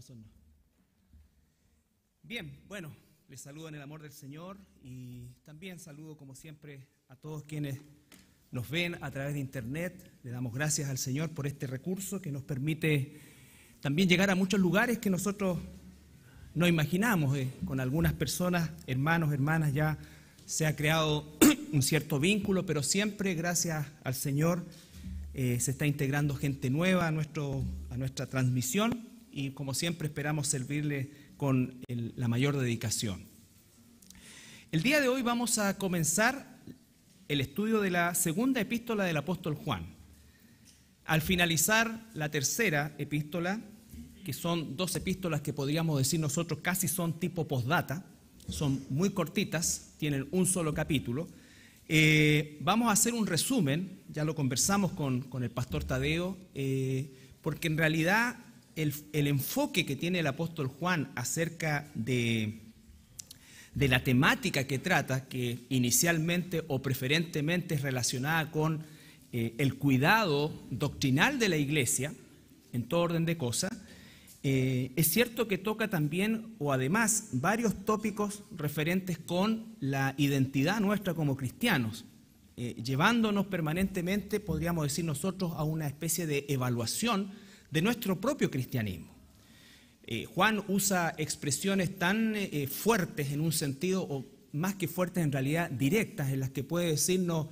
esos no. Bien, bueno, les saludo en el amor del Señor y también saludo como siempre a todos quienes nos ven a través de internet. Le damos gracias al Señor por este recurso que nos permite también llegar a muchos lugares que nosotros no imaginamos. Con algunas personas, hermanos, hermanas, ya se ha creado un cierto vínculo, pero siempre gracias al Señor se está integrando gente nueva a nuestra transmisión y como siempre esperamos servirle con la mayor dedicación. El día de hoy vamos a comenzar el estudio de la segunda epístola del apóstol Juan. Al finalizar la tercera epístola, que son dos epístolas que podríamos decir nosotros casi son tipo postdata, son muy cortitas, tienen un solo capítulo. Vamos a hacer un resumen, ya lo conversamos con el pastor Tadeo, porque en realidad el enfoque que tiene el apóstol Juan acerca de la temática que trata, que inicialmente o preferentemente es relacionada con el cuidado doctrinal de la iglesia, en todo orden de cosas, es cierto que toca también o además varios tópicos referentes con la identidad nuestra como cristianos, llevándonos permanentemente, podríamos decir nosotros, a una especie de evaluación de nuestro propio cristianismo. Juan usa expresiones tan fuertes en un sentido, o más que fuertes en realidad directas, en las que puede decirnos,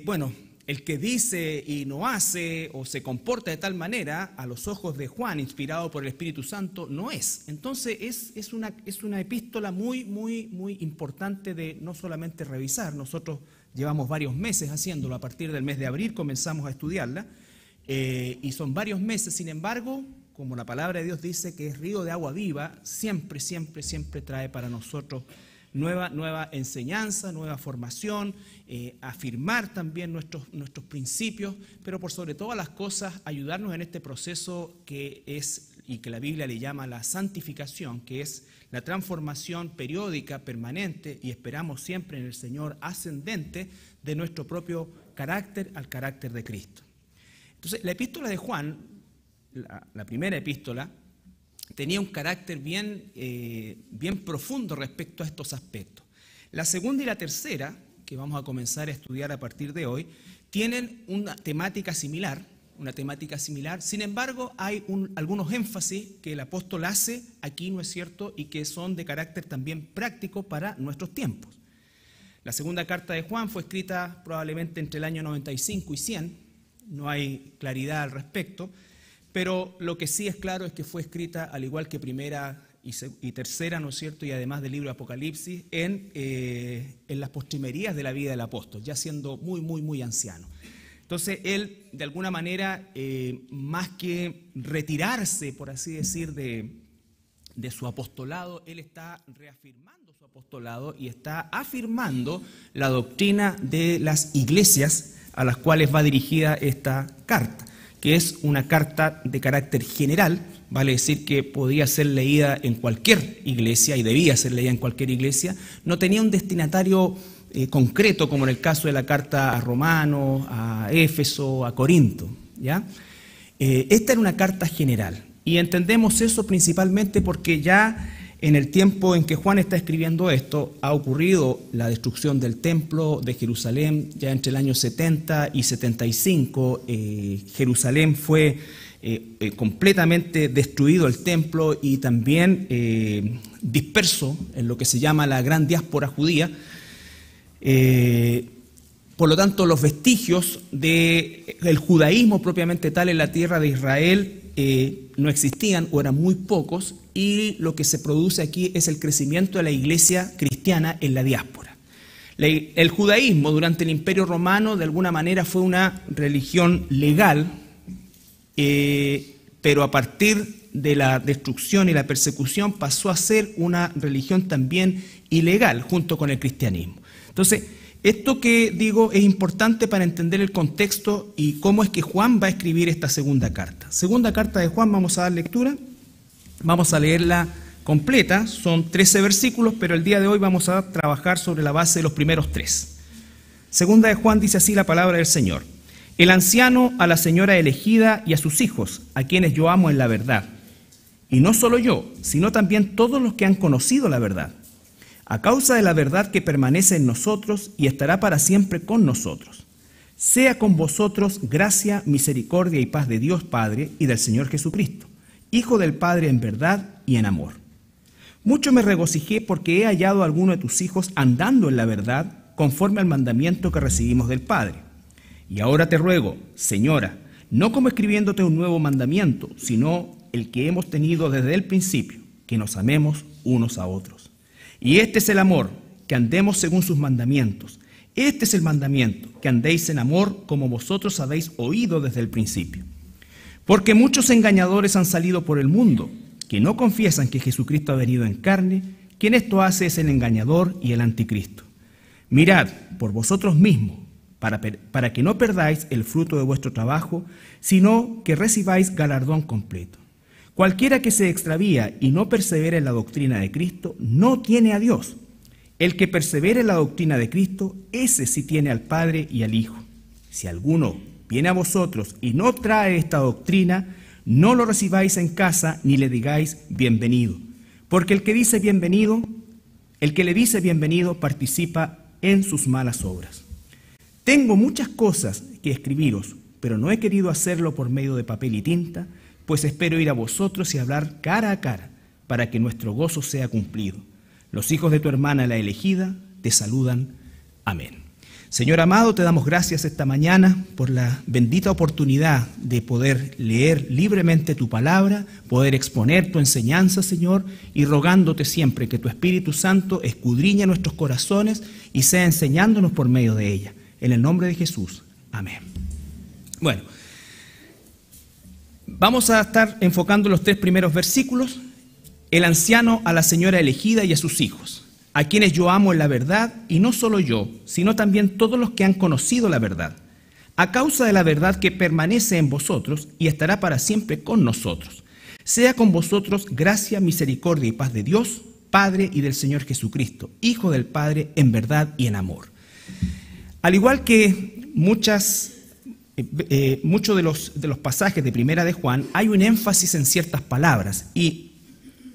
bueno, el que dice y no hace o se comporta de tal manera, a los ojos de Juan, inspirado por el Espíritu Santo, no es. Entonces es una epístola muy, muy, muy importante de no solamente revisar. Nosotros llevamos varios meses haciéndolo, a partir del mes de abril comenzamos a estudiarla, y son varios meses. Sin embargo, como la palabra de Dios dice que es río de agua viva, siempre, siempre, siempre trae para nosotros nueva enseñanza, nueva formación, afirmar también nuestros principios, pero por sobre todas las cosas ayudarnos en este proceso que es, y que la Biblia le llama la santificación, que es la transformación periódica, permanente, y esperamos siempre en el Señor ascendente, de nuestro propio carácter al carácter de Cristo. Entonces, la epístola de Juan, la primera epístola, tenía un carácter bien profundo respecto a estos aspectos. La segunda y la tercera, que vamos a comenzar a estudiar a partir de hoy, tienen una temática similar, sin embargo hay algunos énfasis que el apóstol hace aquí, ¿no es cierto?, y que son de carácter también práctico para nuestros tiempos. La segunda carta de Juan fue escrita probablemente entre el año 95 y 100, no hay claridad al respecto, pero lo que sí es claro es que fue escrita, al igual que primera y tercera, ¿no es cierto?, y además del libro de Apocalipsis, en las postrimerías de la vida del apóstol, ya siendo muy, muy, muy anciano. Entonces, él, de alguna manera, más que retirarse, por así decir, de su apostolado, él está reafirmando su apostolado y está afirmando la doctrina de las iglesias a las cuales va dirigida esta carta, que es una carta de carácter general, vale decir que podía ser leída en cualquier iglesia y debía ser leída en cualquier iglesia, no tenía un destinatario concreto como en el caso de la carta a Romanos, a Éfeso, a Corinto, ¿ya? Esta era una carta general y entendemos eso principalmente porque ya en el tiempo en que Juan está escribiendo esto, ha ocurrido la destrucción del templo de Jerusalén, ya entre el año 70 y 75, Jerusalén fue completamente destruido el templo y también disperso en lo que se llama la gran diáspora judía. Por lo tanto, los vestigios del judaísmo propiamente tal en la tierra de Israel no existían o eran muy pocos, y lo que se produce aquí es el crecimiento de la iglesia cristiana en la diáspora. El judaísmo durante el Imperio Romano de alguna manera fue una religión legal, pero a partir de la destrucción y la persecución pasó a ser una religión también ilegal junto con el cristianismo. Entonces, esto que digo es importante para entender el contexto y cómo es que Juan va a escribir esta segunda carta. Segunda carta de Juan, vamos a dar lectura, vamos a leerla completa, son 13 versículos, pero el día de hoy vamos a trabajar sobre la base de los primeros 3. Segunda de Juan dice así la palabra del Señor: el anciano a la señora elegida y a sus hijos, a quienes yo amo en la verdad. Y no solo yo, sino también todos los que han conocido la verdad, a causa de la verdad que permanece en nosotros y estará para siempre con nosotros. Sea con vosotros gracia, misericordia y paz de Dios Padre y del Señor Jesucristo, Hijo del Padre en verdad y en amor. Mucho me regocijé porque he hallado a alguno de tus hijos andando en la verdad, conforme al mandamiento que recibimos del Padre. Y ahora te ruego, Señora, no como escribiéndote un nuevo mandamiento, sino el que hemos tenido desde el principio, que nos amemos unos a otros. Y este es el amor, que andemos según sus mandamientos. Este es el mandamiento, que andéis en amor como vosotros habéis oído desde el principio. Porque muchos engañadores han salido por el mundo, que no confiesan que Jesucristo ha venido en carne. Quien esto hace es el engañador y el anticristo. Mirad por vosotros mismos, para que no perdáis el fruto de vuestro trabajo, sino que recibáis galardón completo. Cualquiera que se extravía y no persevera en la doctrina de Cristo, no tiene a Dios. El que persevera en la doctrina de Cristo, ese sí tiene al Padre y al Hijo. Si alguno viene a vosotros y no trae esta doctrina, no lo recibáis en casa ni le digáis bienvenido. Porque el que le dice bienvenido participa en sus malas obras. Tengo muchas cosas que escribiros, pero no he querido hacerlo por medio de papel y tinta, pues espero ir a vosotros y hablar cara a cara, para que nuestro gozo sea cumplido. Los hijos de tu hermana la elegida te saludan. Amén. Señor amado, te damos gracias esta mañana por la bendita oportunidad de poder leer libremente tu palabra, poder exponer tu enseñanza, Señor, y rogándote siempre que tu Espíritu Santo escudriñe nuestros corazones y sea enseñándonos por medio de ella. En el nombre de Jesús. Amén. Bueno, vamos a estar enfocando los 3 primeros versículos. El anciano a la señora elegida y a sus hijos, a quienes yo amo en la verdad, y no solo yo, sino también todos los que han conocido la verdad, a causa de la verdad que permanece en vosotros y estará para siempre con nosotros. Sea con vosotros gracia, misericordia y paz de Dios, Padre, y del Señor Jesucristo, Hijo del Padre, en verdad y en amor. Al igual que muchos de los pasajes de Primera de Juan, hay un énfasis en ciertas palabras, y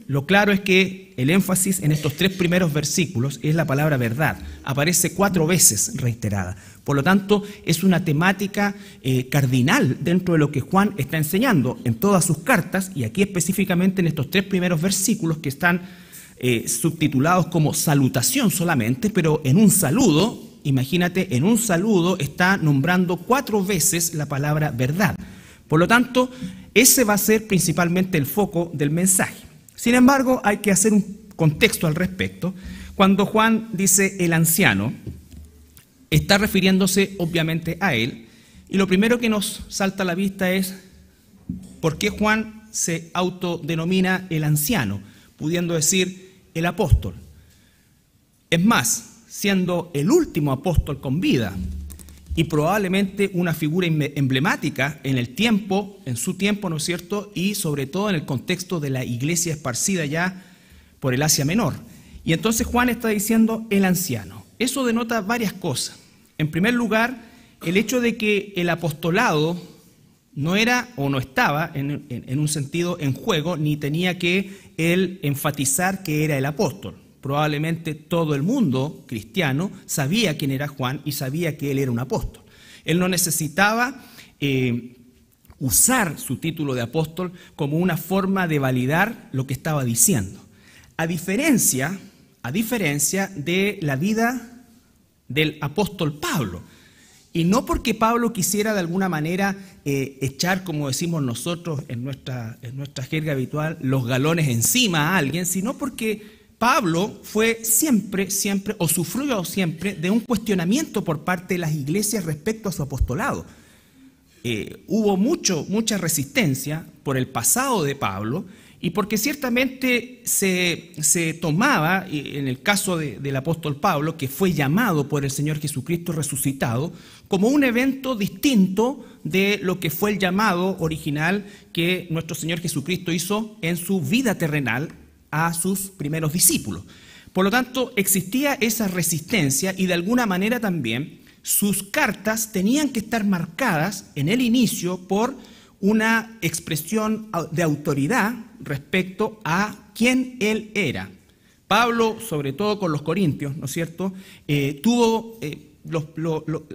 lo claro es que el énfasis en estos 3 primeros versículos es la palabra verdad. Aparece 4 veces reiterada. Por lo tanto, es una temática cardinal dentro de lo que Juan está enseñando en todas sus cartas, y aquí específicamente en estos 3 primeros versículos que están subtitulados como salutación solamente, pero en un saludo, imagínate, en un saludo está nombrando 4 veces la palabra verdad. Por lo tanto, ese va a ser principalmente el foco del mensaje. Sin embargo, hay que hacer un contexto al respecto. Cuando Juan dice el anciano, está refiriéndose obviamente a él, y lo primero que nos salta a la vista es por qué Juan se autodenomina el anciano, pudiendo decir el apóstol. Es más, siendo el último apóstol con vida y probablemente una figura emblemática en el tiempo, en su tiempo, ¿no es cierto?, y sobre todo en el contexto de la iglesia esparcida ya por el Asia Menor. Y entonces Juan está diciendo el anciano. Eso denota varias cosas. En primer lugar, el hecho de que el apostolado no era o no estaba en un sentido en juego, ni tenía que él enfatizar que era el apóstol. Probablemente todo el mundo cristiano sabía quién era Juan y sabía que él era un apóstol. Él no necesitaba usar su título de apóstol como una forma de validar lo que estaba diciendo. A diferencia de la vida del apóstol Pablo. Y no porque Pablo quisiera de alguna manera echar, como decimos nosotros en nuestra jerga habitual, los galones encima a alguien, sino porque Pablo fue siempre, o sufrió siempre de un cuestionamiento por parte de las iglesias respecto a su apostolado. Hubo mucha resistencia por el pasado de Pablo y porque ciertamente se tomaba, en el caso del apóstol Pablo, que fue llamado por el Señor Jesucristo resucitado, como un evento distinto de lo que fue el llamado original que nuestro Señor Jesucristo hizo en su vida terrenal a sus primeros discípulos. Por lo tanto, existía esa resistencia y de alguna manera también sus cartas tenían que estar marcadas en el inicio por una expresión de autoridad respecto a quién él era. Pablo, sobre todo con los corintios, ¿no es cierto?, tuvo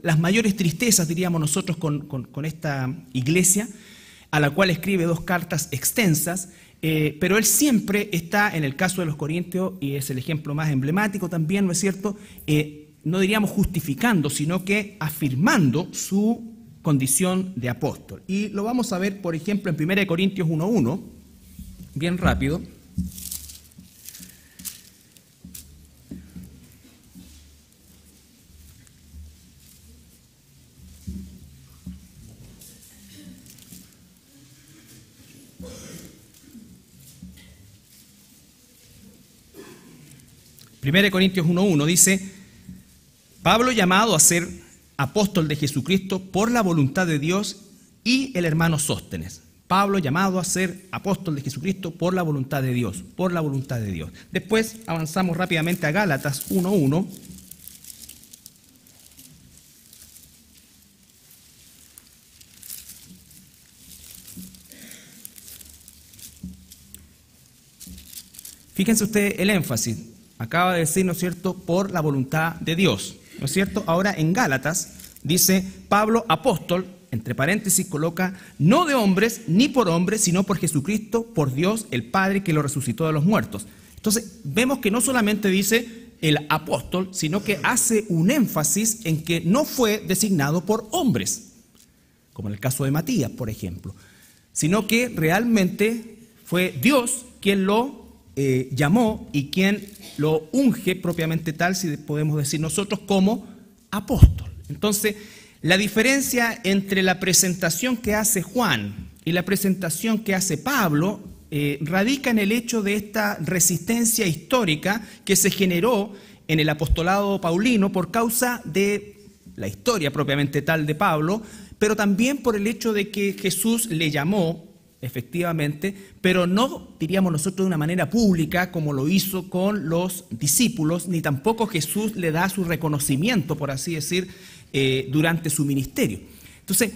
las mayores tristezas, diríamos nosotros, con esta iglesia, a la cual escribe 2 cartas extensas, pero él siempre está, en el caso de los corintios, y es el ejemplo más emblemático también, ¿no es cierto?, no diríamos justificando, sino que afirmando su condición de apóstol. Y lo vamos a ver, por ejemplo, en 1 Corintios 1:1, bien rápido. Primera Corintios 1:1 dice: Pablo, llamado a ser apóstol de Jesucristo por la voluntad de Dios, y el hermano Sóstenes. Pablo, llamado a ser apóstol de Jesucristo por la voluntad de Dios, por la voluntad de Dios. Después avanzamos rápidamente a Gálatas 1:1. Fíjense ustedes el énfasis. Acaba de decir, ¿no es cierto?, por la voluntad de Dios, ¿no es cierto? Ahora en Gálatas dice: Pablo, apóstol, entre paréntesis coloca, no de hombres ni por hombres, sino por Jesucristo, por Dios el Padre que lo resucitó de los muertos. Entonces vemos que no solamente dice el apóstol, sino que hace un énfasis en que no fue designado por hombres, como en el caso de Matías, por ejemplo, sino que realmente fue Dios quien lo llamó y quien lo unge propiamente tal, si podemos decir nosotros, como apóstol. Entonces, la diferencia entre la presentación que hace Juan y la presentación que hace Pablo radica en el hecho de esta resistencia histórica que se generó en el apostolado paulino por causa de la historia propiamente tal de Pablo, pero también por el hecho de que Jesús le llamó, efectivamente, pero no, diríamos nosotros, de una manera pública como lo hizo con los discípulos, ni tampoco Jesús le da su reconocimiento, por así decir, durante su ministerio. Entonces,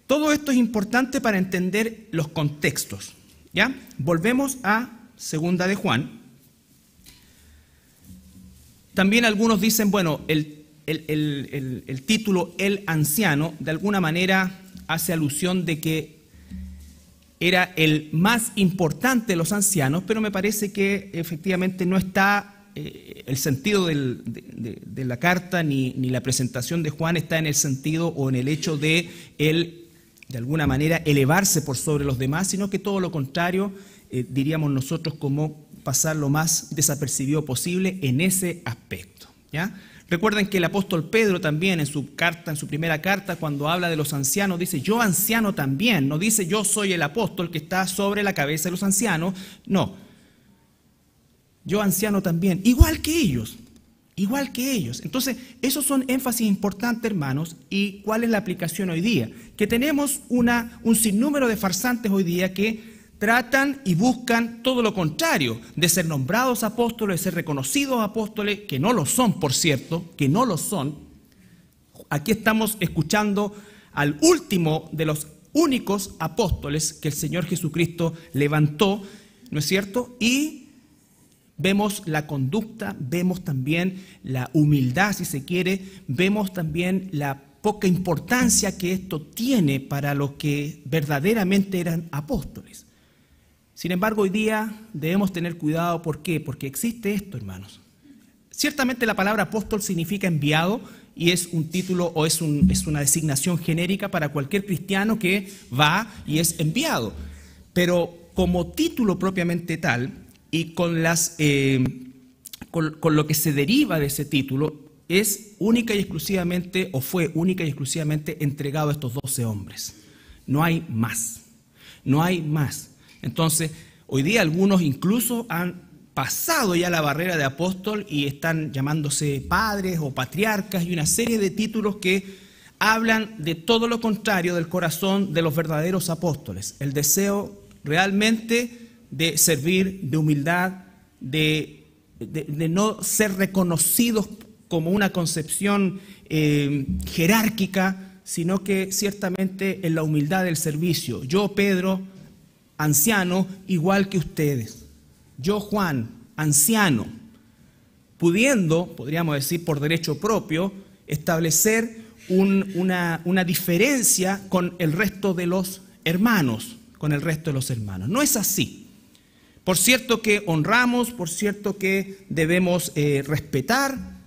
todo esto es importante para entender los contextos, ¿ya? Volvemos a Segunda de Juan. También algunos dicen, bueno, el título El Anciano, de alguna manera hace alusión de que era el más importante de los ancianos, pero me parece que efectivamente no está el sentido de la carta ni la presentación de Juan está en el sentido o en el hecho de él, de alguna manera, elevarse por sobre los demás, sino que todo lo contrario, diríamos nosotros, como pasar lo más desapercibido posible en ese aspecto, ¿ya? Recuerden que el apóstol Pedro también en su primera carta, cuando habla de los ancianos, dice: yo anciano también. No dice yo soy el apóstol que está sobre la cabeza de los ancianos. No. Yo anciano también. Igual que ellos. Igual que ellos. Entonces, esos son énfasis importantes, hermanos. ¿Y cuál es la aplicación hoy día? Que tenemos un sinnúmero de farsantes hoy día que tratan y buscan todo lo contrario, de ser nombrados apóstoles, de ser reconocidos apóstoles, que no lo son, por cierto, que no lo son. Aquí estamos escuchando al último de los únicos apóstoles que el Señor Jesucristo levantó, ¿no es cierto? Y vemos la conducta, vemos también la humildad, si se quiere, vemos también la poca importancia que esto tiene para los que verdaderamente eran apóstoles. Sin embargo, hoy día debemos tener cuidado. ¿Por qué? Porque existe esto, hermanos. Ciertamente la palabra apóstol significa enviado y es un título o es una designación genérica para cualquier cristiano que va y es enviado. Pero como título propiamente tal y con lo que se deriva de ese título, es única y exclusivamente, o fue única y exclusivamente entregado a estos 12 hombres. No hay más. No hay más. Entonces, hoy día algunos incluso han pasado ya la barrera de apóstol y están llamándose padres o patriarcas y una serie de títulos que hablan de todo lo contrario del corazón de los verdaderos apóstoles. El deseo realmente de servir, de humildad, de no ser reconocidos como una concepción jerárquica, sino que ciertamente en la humildad del servicio. Yo, Pedro, anciano, igual que ustedes. Yo, Juan, anciano, pudiendo, podríamos decir por derecho propio, establecer una diferencia con el resto de los hermanos, No es así. Por cierto que honramos, por cierto que debemos respetar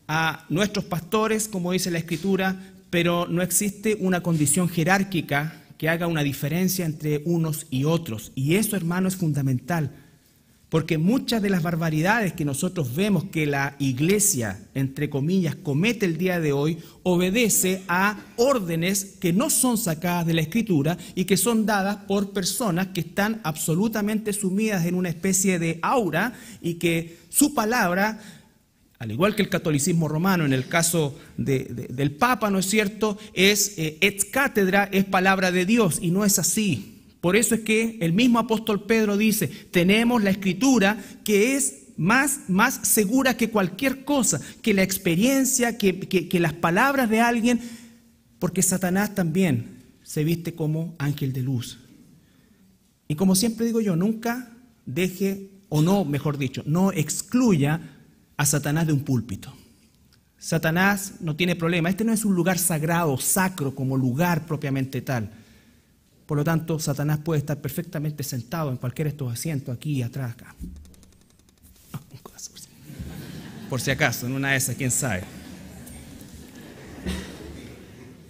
a nuestros pastores, como dice la Escritura, pero no existe una condición jerárquica que haga una diferencia entre unos y otros. Y eso, hermano, es fundamental, porque muchas de las barbaridades que nosotros vemos que la iglesia, entre comillas, comete el día de hoy, obedece a órdenes que no son sacadas de la Escritura y que son dadas por personas que están absolutamente sumidas en una especie de aura y que su palabra, al igual que el catolicismo romano, en el caso del Papa, ¿no es cierto?, es ex cátedra, es palabra de Dios, y no es así. Por eso es que el mismo apóstol Pedro dice, tenemos la Escritura que es más segura que cualquier cosa, que la experiencia, que las palabras de alguien, porque Satanás también se viste como ángel de luz. Y como siempre digo yo, nunca deje, o no, mejor dicho, no excluya a Satanás de un púlpito. Satanás no tiene problema. Este no es un lugar sagrado, sacro, como lugar propiamente tal. Por lo tanto, Satanás puede estar perfectamente sentado en cualquiera de estos asientos, aquí y atrás, acá. Por si acaso, en una de esas, quién sabe.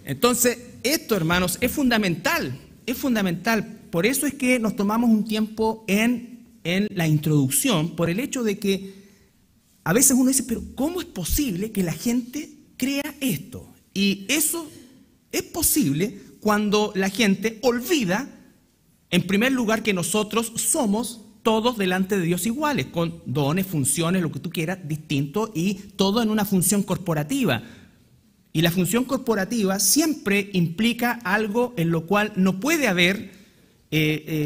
Entonces, esto, hermanos, es fundamental. Es fundamental. Por eso es que nos tomamos un tiempo en la introducción, por el hecho de que a veces uno dice, pero ¿cómo es posible que la gente crea esto? Y eso es posible cuando la gente olvida, en primer lugar, que nosotros somos todos delante de Dios iguales, con dones, funciones, lo que tú quieras, distinto, y todo en una función corporativa. Y la función corporativa siempre implica algo en lo cual no puede haber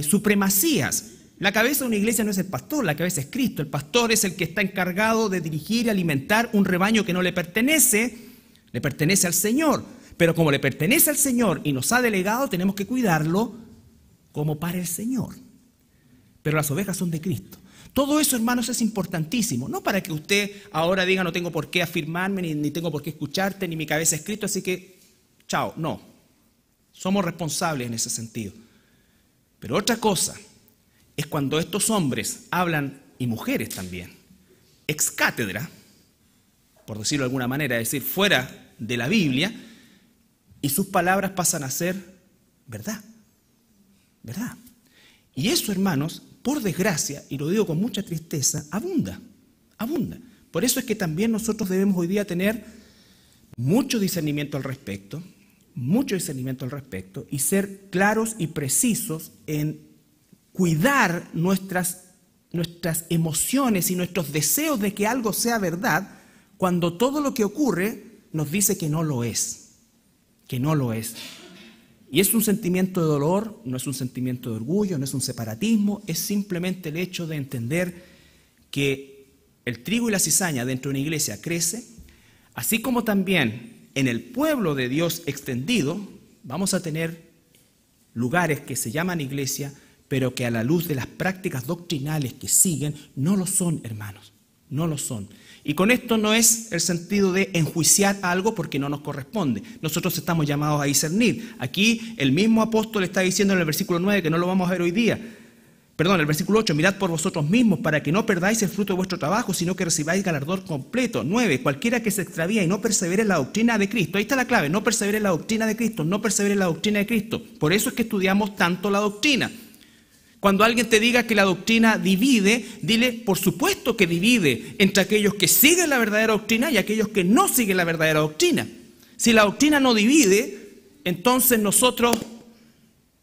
supremacías. La cabeza de una iglesia no es el pastor, la cabeza es Cristo. El pastor es el que está encargado de dirigir y alimentar un rebaño que no le pertenece al Señor. Pero como le pertenece al Señor y nos ha delegado, tenemos que cuidarlo como para el Señor. Pero las ovejas son de Cristo. Todo eso, hermanos, es importantísimo. No para que usted ahora diga, no tengo por qué afirmarme, ni tengo por qué escucharte, ni mi cabeza es Cristo, así que, chao. No. Somos responsables en ese sentido. Pero otra cosa es cuando estos hombres hablan, y mujeres también, ex cátedra, por decirlo de alguna manera, es decir, fuera de la Biblia, y sus palabras pasan a ser verdad. ¿Verdad? Y eso, hermanos, por desgracia, y lo digo con mucha tristeza, abunda. Por eso es que también nosotros debemos hoy día tener mucho discernimiento al respecto, y ser claros y precisos en cuidar nuestras emociones y nuestros deseos de que algo sea verdad, cuando todo lo que ocurre nos dice que no lo es. Y es un sentimiento de dolor, no es un sentimiento de orgullo, no es un separatismo, es simplemente el hecho de entender que el trigo y la cizaña dentro de una iglesia crece, así como también en el pueblo de Dios extendido vamos a tener lugares que se llaman iglesia, pero que a la luz de las prácticas doctrinales que siguen no lo son, hermanos, no lo son. Y con esto no es el sentido de enjuiciar algo porque no nos corresponde. Nosotros estamos llamados a discernir. Aquí el mismo apóstol está diciendo en el versículo 9, que no lo vamos a ver hoy día. Perdón, el versículo 8, mirad por vosotros mismos para que no perdáis el fruto de vuestro trabajo, sino que recibáis galardón completo. 9, cualquiera que se extravía y no persevere en la doctrina de Cristo. Ahí está la clave, no persevere en la doctrina de Cristo, no persevere en la doctrina de Cristo. Por eso es que estudiamos tanto la doctrina. Cuando alguien te diga que la doctrina divide, dile, por supuesto que divide entre aquellos que siguen la verdadera doctrina y aquellos que no siguen la verdadera doctrina. Si la doctrina no divide, entonces nosotros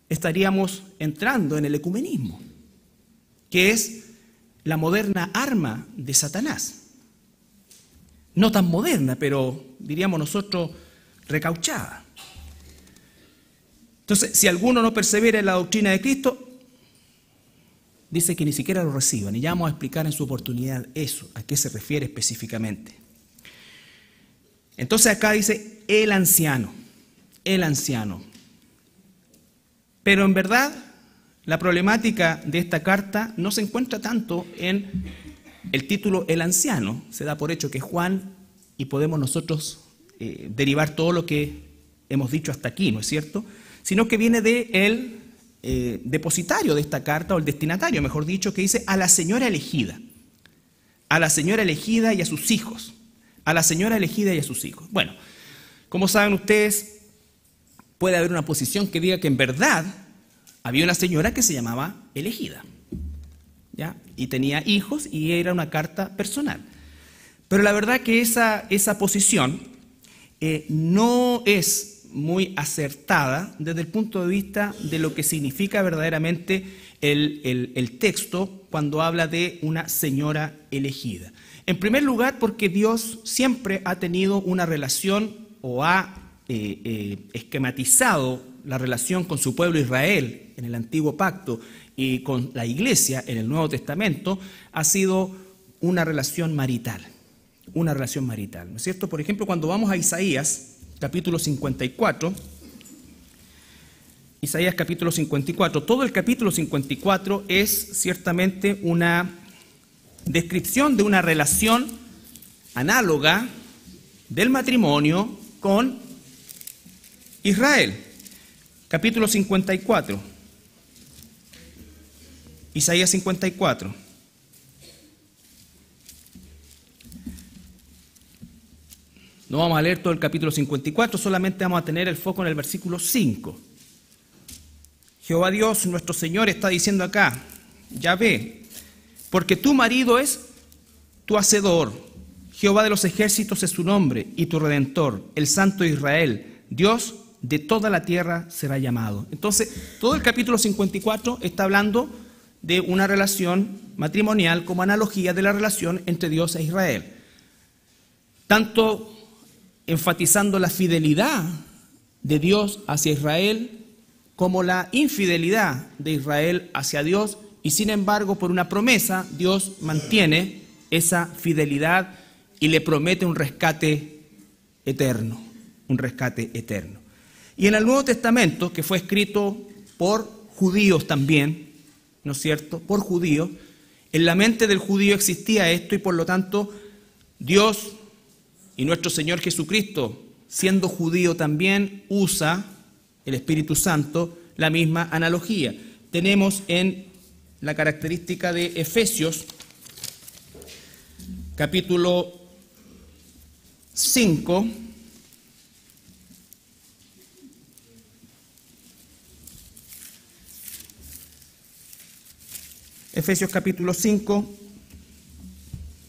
estaríamos entrando en el ecumenismo, que es la moderna arma de Satanás. No tan moderna, pero diríamos nosotros recauchada. Entonces, si alguno no persevera en la doctrina de Cristo, dice que ni siquiera lo reciban, y ya vamos a explicar en su oportunidad eso, a qué se refiere específicamente. Entonces acá dice el anciano. el anciano. Pero en verdad, la problemática de esta carta no se encuentra tanto en el título el anciano. Se da por hecho que es Juan y podemos nosotros derivar todo lo que hemos dicho hasta aquí, ¿no es cierto? Sino que viene de el depositario de esta carta, o el destinatario, mejor dicho, que dice a la señora elegida. A la señora elegida y a sus hijos. A la señora elegida y a sus hijos. Bueno, como saben ustedes, puede haber una posición que diga que en verdad había una señora que se llamaba elegida, ¿ya? Y tenía hijos y era una carta personal. Pero la verdad que esa posición no es muy acertada desde el punto de vista de lo que significa verdaderamente el texto cuando habla de una señora elegida. En primer lugar, porque Dios siempre ha tenido una relación o ha esquematizado la relación con su pueblo Israel en el Antiguo Pacto y con la Iglesia en el Nuevo Testamento, ha sido una relación marital. Una relación marital, ¿no es cierto? Por ejemplo, cuando vamos a Isaías, capítulo 54, Isaías capítulo 54, todo el capítulo 54 es ciertamente una descripción de una relación análoga del matrimonio con Israel. Capítulo 54, Isaías 54. No vamos a leer todo el capítulo 54, solamente vamos a tener el foco en el versículo 5. Jehová Dios, nuestro Señor, está diciendo acá, Yahvé, porque tu marido es tu hacedor, Jehová de los ejércitos es su nombre, y tu redentor, el Santo de Israel, Dios de toda la tierra será llamado. Entonces, todo el capítulo 54 está hablando de una relación matrimonial como analogía de la relación entre Dios e Israel. Tanto enfatizando la fidelidad de Dios hacia Israel como la infidelidad de Israel hacia Dios, y sin embargo, por una promesa, Dios mantiene esa fidelidad y le promete un rescate eterno, un rescate eterno. Y en el Nuevo Testamento, que fue escrito por judíos también, ¿no es cierto?, por judíos, en la mente del judío existía esto y por lo tanto Dios y nuestro Señor Jesucristo, siendo judío también, usa el Espíritu Santo la misma analogía. Tenemos en la característica de Efesios, capítulo 5, Efesios capítulo 5,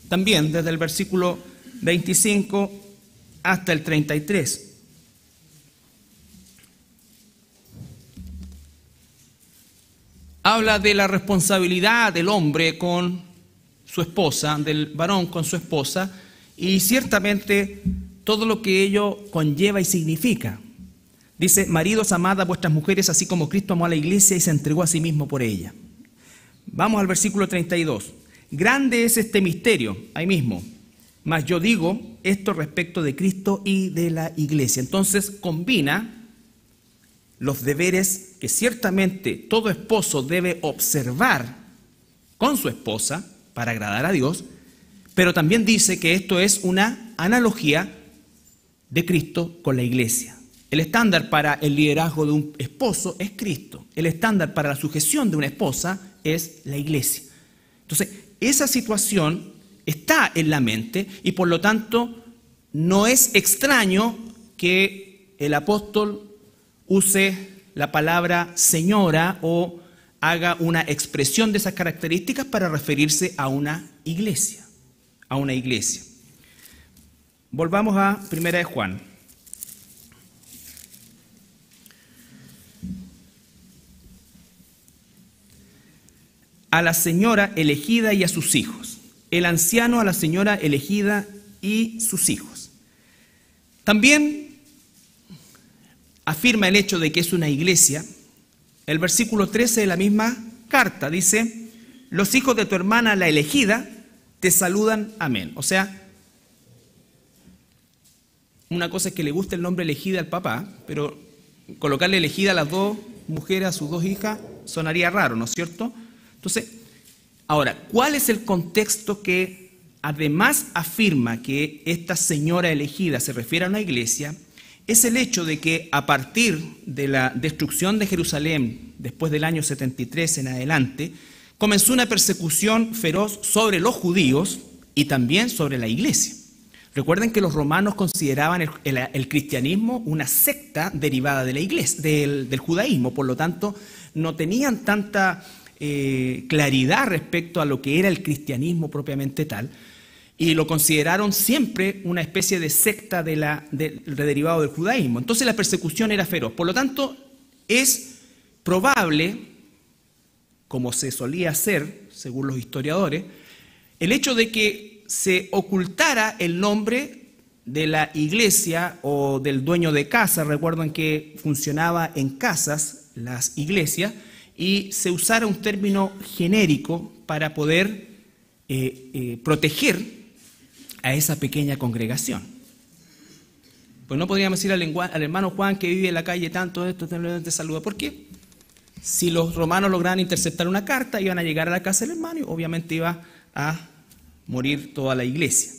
también desde el versículo 25 hasta el 33. Habla de la responsabilidad del hombre con su esposa, del varón con su esposa, y ciertamente todo lo que ello conlleva y significa. Dice, maridos, amad a vuestras mujeres, así como Cristo amó a la iglesia y se entregó a sí mismo por ella. Vamos al versículo 32. Grande es este misterio, ahí mismo, mas yo digo esto respecto de Cristo y de la iglesia. Entonces combina los deberes que ciertamente todo esposo debe observar con su esposa para agradar a Dios, pero también dice que esto es una analogía de Cristo con la iglesia. El estándar para el liderazgo de un esposo es Cristo. El estándar para la sujeción de una esposa es la iglesia. Entonces, esa situación está en la mente y por lo tanto no es extraño que el apóstol use la palabra señora o haga una expresión de esas características para referirse a una iglesia. A una iglesia. Volvamos a 1 de Juan. A la señora elegida y a sus hijos. El anciano a la señora elegida y sus hijos. También afirma el hecho de que es una iglesia. El versículo 13 de la misma carta dice, los hijos de tu hermana la elegida te saludan, amén. O sea, una cosa es que le guste el nombre Elegida al papá, pero colocarle Elegida a las dos mujeres, a sus dos hijas, sonaría raro, ¿no es cierto? Entonces, ahora, ¿cuál es el contexto que además afirma que esta señora elegida se refiere a una iglesia? Es el hecho de que a partir de la destrucción de Jerusalén, después del año 73 en adelante, comenzó una persecución feroz sobre los judíos y también sobre la iglesia. Recuerden que los romanos consideraban el cristianismo una secta derivada de la iglesia, del judaísmo, por lo tanto no tenían tanta claridad respecto a lo que era el cristianismo propiamente tal, y lo consideraron siempre una especie de secta derivado del judaísmo. Entonces la persecución era feroz. Por lo tanto, es probable, como se solía hacer, según los historiadores, el hecho de que se ocultara el nombre de la iglesia o del dueño de casa. Recuerden que funcionaba en casas las iglesias, y se usara un término genérico para poder proteger a esa pequeña congregación. Pues no podríamos decir al hermano Juan que vive en la calle tanto, esto te saluda. ¿Por qué? Si los romanos lograban interceptar una carta, iban a llegar a la casa del hermano y obviamente iba a morir toda la iglesia.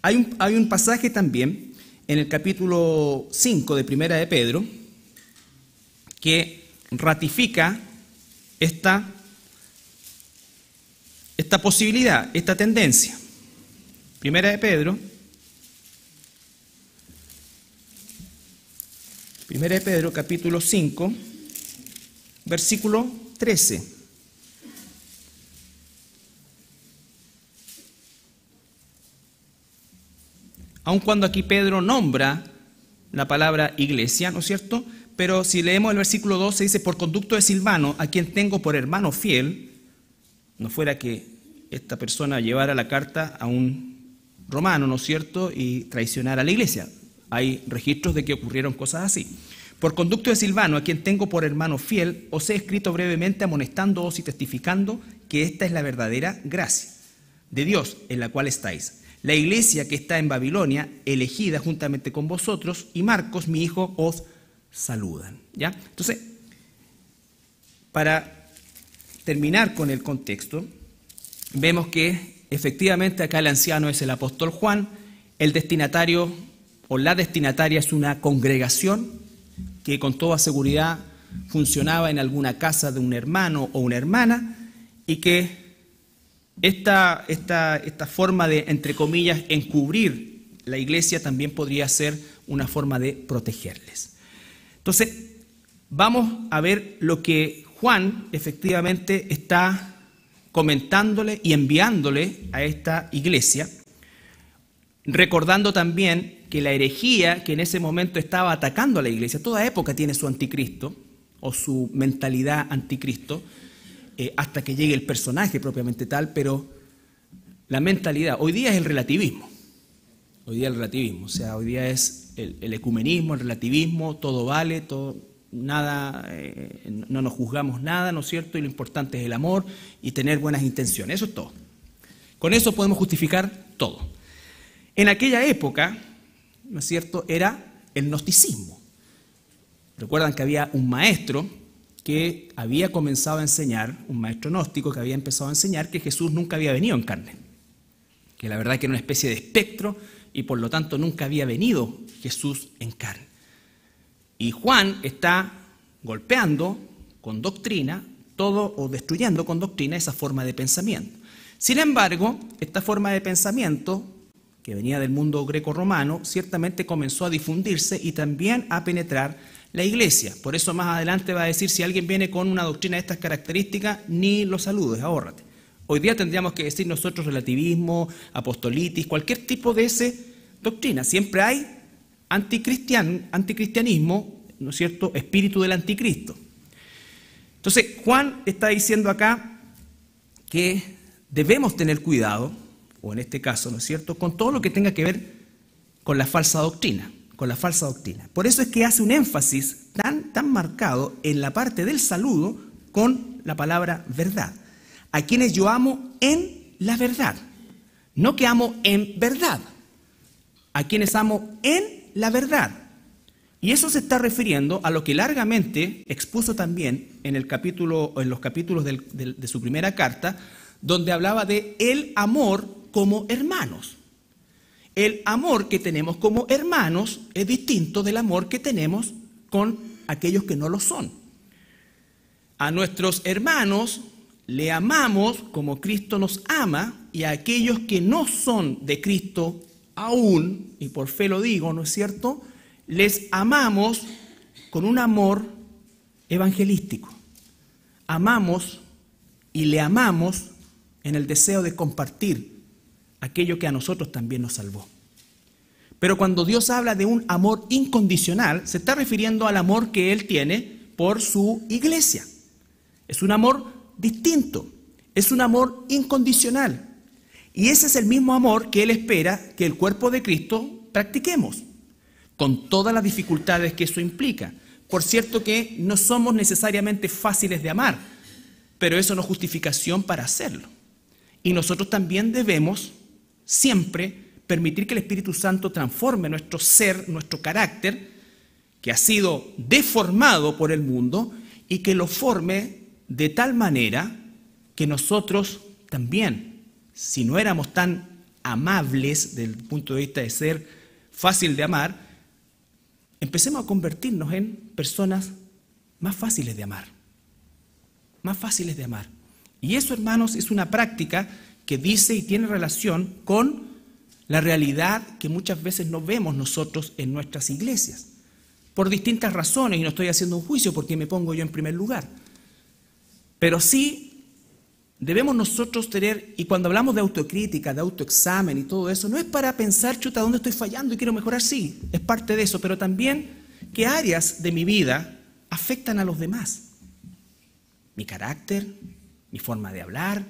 Hay un pasaje también en el capítulo 5 de Primera de Pedro que ratifica esta posibilidad, esta tendencia. Primera de Pedro, capítulo 5, versículo 13. Aun cuando aquí Pedro nombra la palabra iglesia, ¿no es cierto? Pero si leemos el versículo 12, dice: por conducto de Silvano, a quien tengo por hermano fiel. No fuera que esta persona llevara la carta a un romano, ¿no es cierto?, y traicionara a la iglesia. Hay registros de que ocurrieron cosas así. Por conducto de Silvano, a quien tengo por hermano fiel, os he escrito brevemente amonestándoos y testificando que esta es la verdadera gracia de Dios en la cual estáis. La iglesia que está en Babilonia, elegida juntamente con vosotros, y Marcos, mi hijo, os saludan. ¿Ya? Entonces, para terminar con el contexto, vemos que efectivamente acá el anciano es el apóstol Juan, el destinatario o la destinataria es una congregación que con toda seguridad funcionaba en alguna casa de un hermano o una hermana, y que esta forma de, entre comillas, encubrir la iglesia también podría ser una forma de protegerles. Entonces, vamos a ver lo que Juan efectivamente está comentándole y enviándole a esta iglesia, recordando también que la herejía que en ese momento estaba atacando a la iglesia, toda época tiene su anticristo o su mentalidad anticristo, hasta que llegue el personaje propiamente tal, pero la mentalidad, hoy día es el relativismo, o sea, hoy día es el ecumenismo, el relativismo, todo vale, todo, nada, no nos juzgamos nada, ¿no es cierto? Y lo importante es el amor y tener buenas intenciones, eso es todo. Con eso podemos justificar todo. En aquella época, ¿no es cierto?, era el gnosticismo. Recuerdan que había un maestro que había comenzado a enseñar, un maestro gnóstico que había empezado a enseñar que Jesús nunca había venido en carne, que la verdad que era una especie de espectro y por lo tanto nunca había venido Jesús en carne. Y Juan está golpeando con doctrina todo, o destruyendo con doctrina, esa forma de pensamiento. Sin embargo, esta forma de pensamiento que venía del mundo greco-romano ciertamente comenzó a difundirse y también a penetrar la iglesia. Por eso más adelante va a decir: si alguien viene con una doctrina de estas características, ni lo saludes, ahórrate. Hoy día tendríamos que decir nosotros relativismo, apostolitis, cualquier tipo de esa doctrina. Siempre hay anticristianismo, ¿no es cierto?, espíritu del anticristo. Entonces, Juan está diciendo acá que debemos tener cuidado, o en este caso, ¿no es cierto?, con todo lo que tenga que ver con la falsa doctrina. Por eso es que hace un énfasis tan marcado en la parte del saludo con la palabra verdad. A quienes yo amo en la verdad, no que amo en verdad. A quienes amo en la verdad. Y eso se está refiriendo a lo que largamente expuso también en los capítulos de su primera carta, donde hablaba de el amor como hermanos. El amor que tenemos como hermanos es distinto del amor que tenemos con aquellos que no lo son. A nuestros hermanos le amamos como Cristo nos ama, y a aquellos que no son de Cristo aún, y por fe lo digo, ¿no es cierto?, les amamos con un amor evangelístico. Amamos y le amamos en el deseo de compartir aquello que a nosotros también nos salvó. Pero cuando Dios habla de un amor incondicional, se está refiriendo al amor que Él tiene por su iglesia. Es un amor distinto, es un amor incondicional. Y ese es el mismo amor que Él espera que el cuerpo de Cristo practiquemos, con todas las dificultades que eso implica. Por cierto que no somos necesariamente fáciles de amar, pero eso no es justificación para hacerlo. Y nosotros también debemos siempre permitir que el Espíritu Santo transforme nuestro ser, nuestro carácter, que ha sido deformado por el mundo, y que lo forme de tal manera que nosotros también, si no éramos tan amables desde el punto de vista de ser fácil de amar, empecemos a convertirnos en personas más fáciles de amar. Más fáciles de amar. Y eso, hermanos, es una práctica que dice y tiene relación con la realidad que muchas veces no vemos nosotros en nuestras iglesias. Por distintas razones, y no estoy haciendo un juicio porque me pongo yo en primer lugar. Pero sí debemos nosotros tener, y cuando hablamos de autocrítica, de autoexamen y todo eso, no es para pensar, chuta, ¿dónde estoy fallando y quiero mejorar? Sí, es parte de eso, pero también qué áreas de mi vida afectan a los demás. Mi carácter, mi forma de hablar,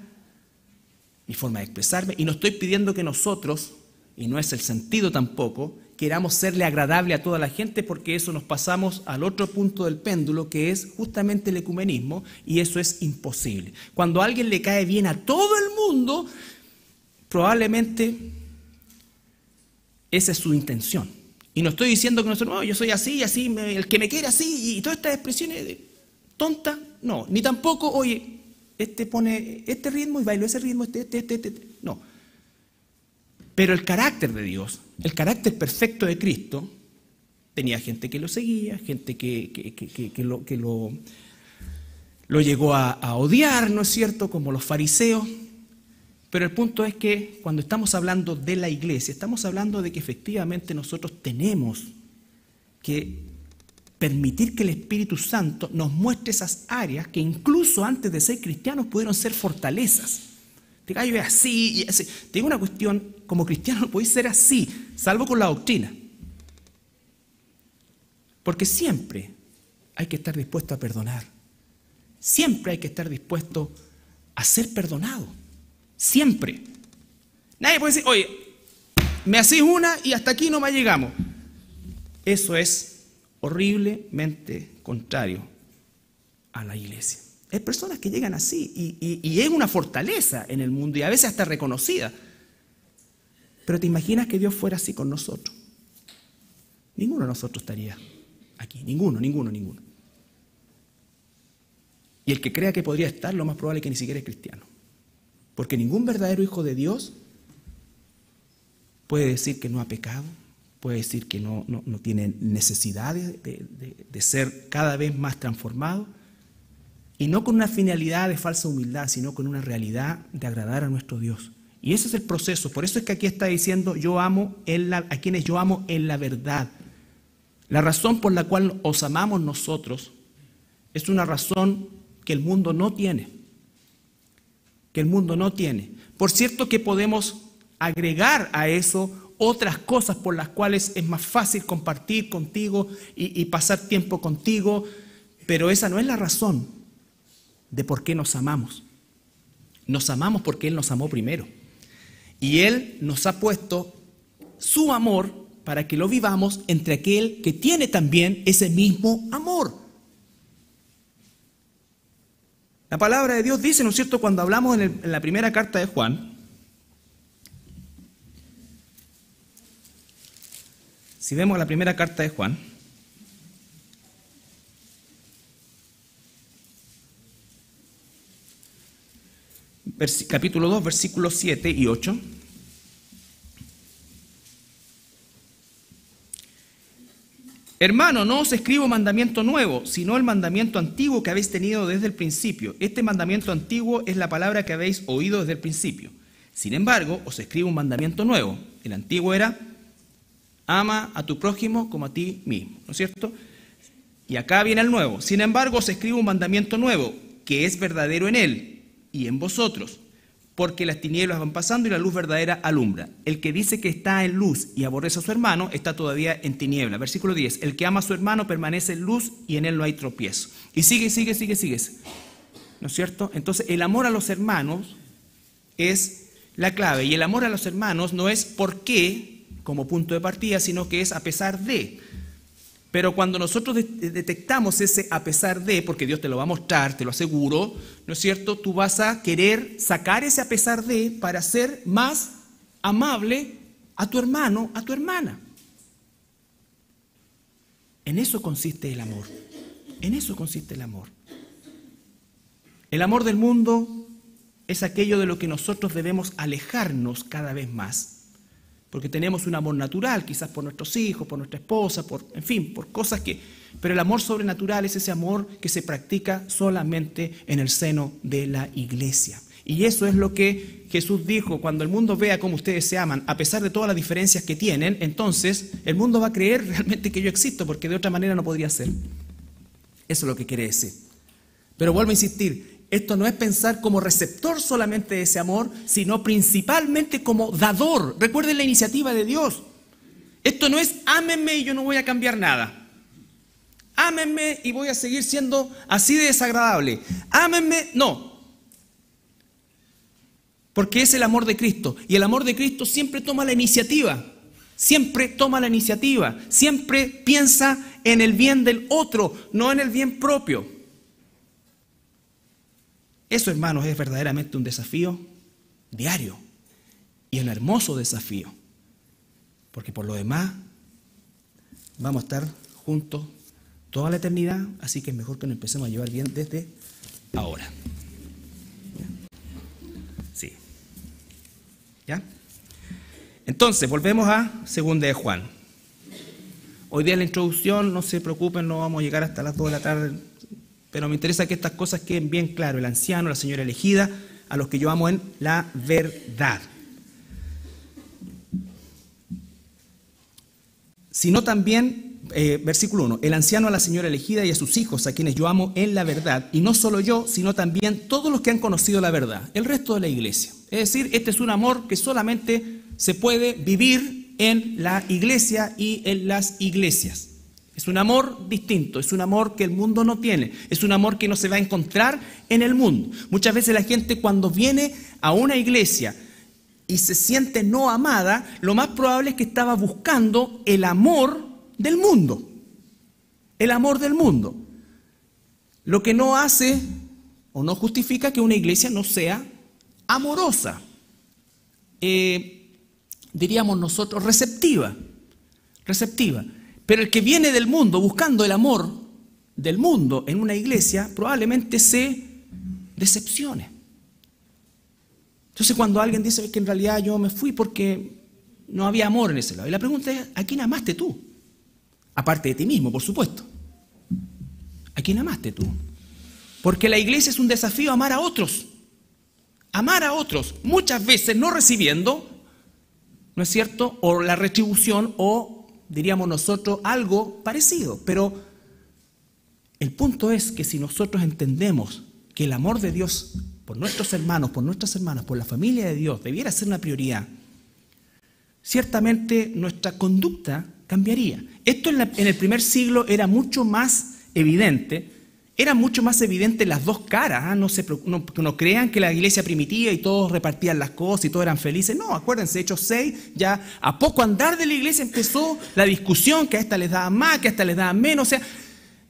mi forma de expresarme. Y no estoy pidiendo que nosotros, y no es el sentido tampoco, queramos serle agradable a toda la gente, porque eso nos pasamos al otro punto del péndulo, que es justamente el ecumenismo, y eso es imposible. Cuando a alguien le cae bien a todo el mundo, probablemente esa es su intención. Y no estoy diciendo que nosotros, no, yo soy así, así, el que me quiere así, y todas estas expresiones tontas, no. Ni tampoco, oye, este pone este ritmo y bailo ese ritmo, no. Pero el carácter de Dios, el carácter perfecto de Cristo, tenía gente que lo seguía, gente que lo llegó a odiar, ¿no es cierto?, como los fariseos. Pero el punto es que cuando estamos hablando de la iglesia, estamos hablando de que efectivamente nosotros tenemos que permitir que el Espíritu Santo nos muestre esas áreas que incluso antes de ser cristianos pudieron ser fortalezas. Te callo, es así y así. Te digo una cuestión, como cristiano no podéis ser así, salvo con la doctrina. Porque siempre hay que estar dispuesto a perdonar. Siempre hay que estar dispuesto a ser perdonado. Siempre. Nadie puede decir, oye, me hacís una y hasta aquí no me llegamos. Eso es horriblemente contrario a la iglesia. Hay personas que llegan así y es una fortaleza en el mundo y a veces hasta reconocida. Pero ¿te imaginas que Dios fuera así con nosotros? Ninguno de nosotros estaría aquí. Ninguno. Y el que crea que podría estar, lo más probable es que ni siquiera es cristiano. Porque ningún verdadero hijo de Dios puede decir que no ha pecado, puede decir que no tiene necesidad de ser cada vez más transformado. Y no con una finalidad de falsa humildad, sino con una realidad de agradar a nuestro Dios. Y ese es el proceso. Por eso es que aquí está diciendo, yo amo a quienes yo amo en la verdad. La razón por la cual os amamos nosotros es una razón que el mundo no tiene. Que el mundo no tiene. Por cierto que podemos agregar a eso otras cosas por las cuales es más fácil compartir contigo y pasar tiempo contigo, pero esa no es la razón de por qué nos amamos. Nos amamos porque Él nos amó primero. Y Él nos ha puesto su amor para que lo vivamos entre aquel que tiene también ese mismo amor. La palabra de Dios dice, ¿no es cierto?, cuando hablamos en la primera carta de Juan, Si vemos la primera carta de Juan, capítulo 2, versículos 7 y 8. Hermano, no os escribo mandamiento nuevo, sino el mandamiento antiguo que habéis tenido desde el principio. Este mandamiento antiguo es la palabra que habéis oído desde el principio. Sin embargo, os escribo un mandamiento nuevo. El antiguo era, ama a tu prójimo como a ti mismo, ¿no es cierto? Y acá viene el nuevo. Sin embargo, os escribo un mandamiento nuevo, que es verdadero en él y en vosotros, porque las tinieblas van pasando y la luz verdadera alumbra. El que dice que está en luz y aborrece a su hermano, está todavía en tiniebla. Versículo 10. El que ama a su hermano permanece en luz y en él no hay tropiezo. Y sigue. ¿No es cierto? Entonces, el amor a los hermanos es la clave. Y el amor a los hermanos no es por qué, como punto de partida, sino que es a pesar de. Pero cuando nosotros detectamos ese a pesar de, porque Dios te lo va a mostrar, te lo aseguro, ¿no es cierto? Tú vas a querer sacar ese a pesar de para ser más amable a tu hermano, a tu hermana. En eso consiste el amor. En eso consiste el amor. El amor del mundo es aquello de lo que nosotros debemos alejarnos cada vez más. Porque tenemos un amor natural, quizás por nuestros hijos, por nuestra esposa, en fin, por cosas que... Pero el amor sobrenatural es ese amor que se practica solamente en el seno de la iglesia. Y eso es lo que Jesús dijo: cuando el mundo vea cómo ustedes se aman, a pesar de todas las diferencias que tienen, entonces el mundo va a creer realmente que yo existo, porque de otra manera no podría ser. Eso es lo que quiere decir. Pero vuelvo a insistir, esto no es pensar como receptor solamente de ese amor, sino principalmente como dador. Recuerden la iniciativa de Dios. Esto no es ámenme y yo no voy a cambiar nada. Ámenme y voy a seguir siendo así de desagradable. Ámenme, no. Porque es el amor de Cristo. Y el amor de Cristo siempre toma la iniciativa. Siempre toma la iniciativa. Siempre piensa en el bien del otro, no en el bien propio. Eso, hermanos, es verdaderamente un desafío diario y un hermoso desafío, porque por lo demás vamos a estar juntos toda la eternidad, así que es mejor que nos empecemos a llevar bien desde ahora. Sí. ¿Ya? Entonces, volvemos a 2 de Juan. Hoy día en la introducción, no se preocupen, no vamos a llegar hasta las 2 de la tarde, pero me interesa que estas cosas queden bien claras. El anciano, la señora elegida, a los que yo amo en la verdad. Sino también, versículo 1, el anciano a la señora elegida y a sus hijos, a quienes yo amo en la verdad. Y no solo yo, sino también todos los que han conocido la verdad, el resto de la iglesia. Es decir, este es un amor que solamente se puede vivir en la iglesia y en las iglesias. Es un amor distinto, es un amor que el mundo no tiene, es un amor que no se va a encontrar en el mundo. Muchas veces la gente, cuando viene a una iglesia y se siente no amada, lo más probable es que estaba buscando el amor del mundo. El amor del mundo. Lo que no hace o no justifica que una iglesia no sea amorosa. Diríamos nosotros receptiva. Pero el que viene del mundo buscando el amor del mundo en una iglesia probablemente se decepcione. Entonces, cuando alguien dice que en realidad yo me fui porque no había amor en ese lado, y la pregunta es: ¿a quién amaste tú? Aparte de ti mismo, por supuesto. ¿A quién amaste tú? Porque la iglesia es un desafío a amar a otros. Amar a otros, muchas veces no recibiendo, ¿no es cierto?, o la retribución o, diríamos nosotros, algo parecido. Pero el punto es que si nosotros entendemos que el amor de Dios por nuestros hermanos, por nuestras hermanas, por la familia de Dios debiera ser una prioridad, ciertamente nuestra conducta cambiaría. Esto en el primer siglo era mucho más evidente. Eran mucho más evidentes las dos caras. No crean que la iglesia primitiva y todos repartían las cosas y todos eran felices. No, acuérdense, Hechos 6, ya a poco andar de la iglesia empezó la discusión, que a esta les daban más, que a esta les daban menos. O sea,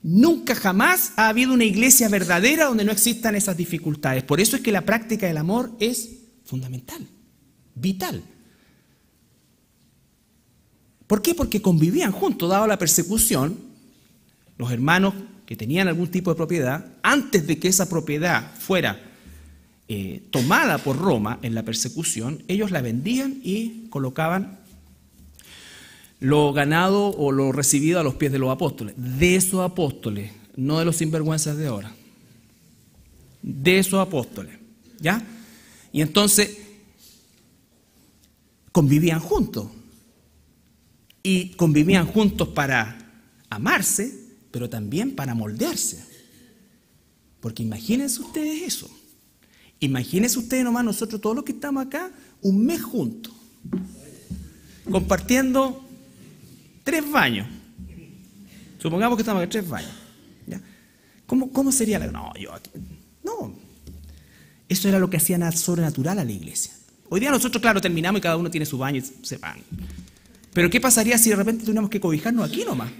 nunca jamás ha habido una iglesia verdadera donde no existan esas dificultades. Por eso es que la práctica del amor es fundamental, vital. ¿Por qué? Porque convivían juntos, dado la persecución. Los hermanos que tenían algún tipo de propiedad, antes de que esa propiedad fuera tomada por Roma en la persecución, ellos la vendían y colocaban lo ganado o lo recibido a los pies de los apóstoles. De esos apóstoles, no de los sinvergüenzas de ahora. De esos apóstoles, ¿ya? Y entonces convivían juntos. Y convivían juntos para amarse, pero también para moldearse. Porque imagínense ustedes eso. Imagínense ustedes nomás, nosotros todos los que estamos acá, un mes juntos, compartiendo 3 baños. Supongamos que estamos acá 3 baños. ¿Ya? ¿Cómo sería la...? No, eso era lo que hacía sobrenatural a la iglesia. Hoy día nosotros, claro, terminamos y cada uno tiene su baño y se van. Pero ¿qué pasaría si de repente tuviéramos que cobijarnos aquí nomás?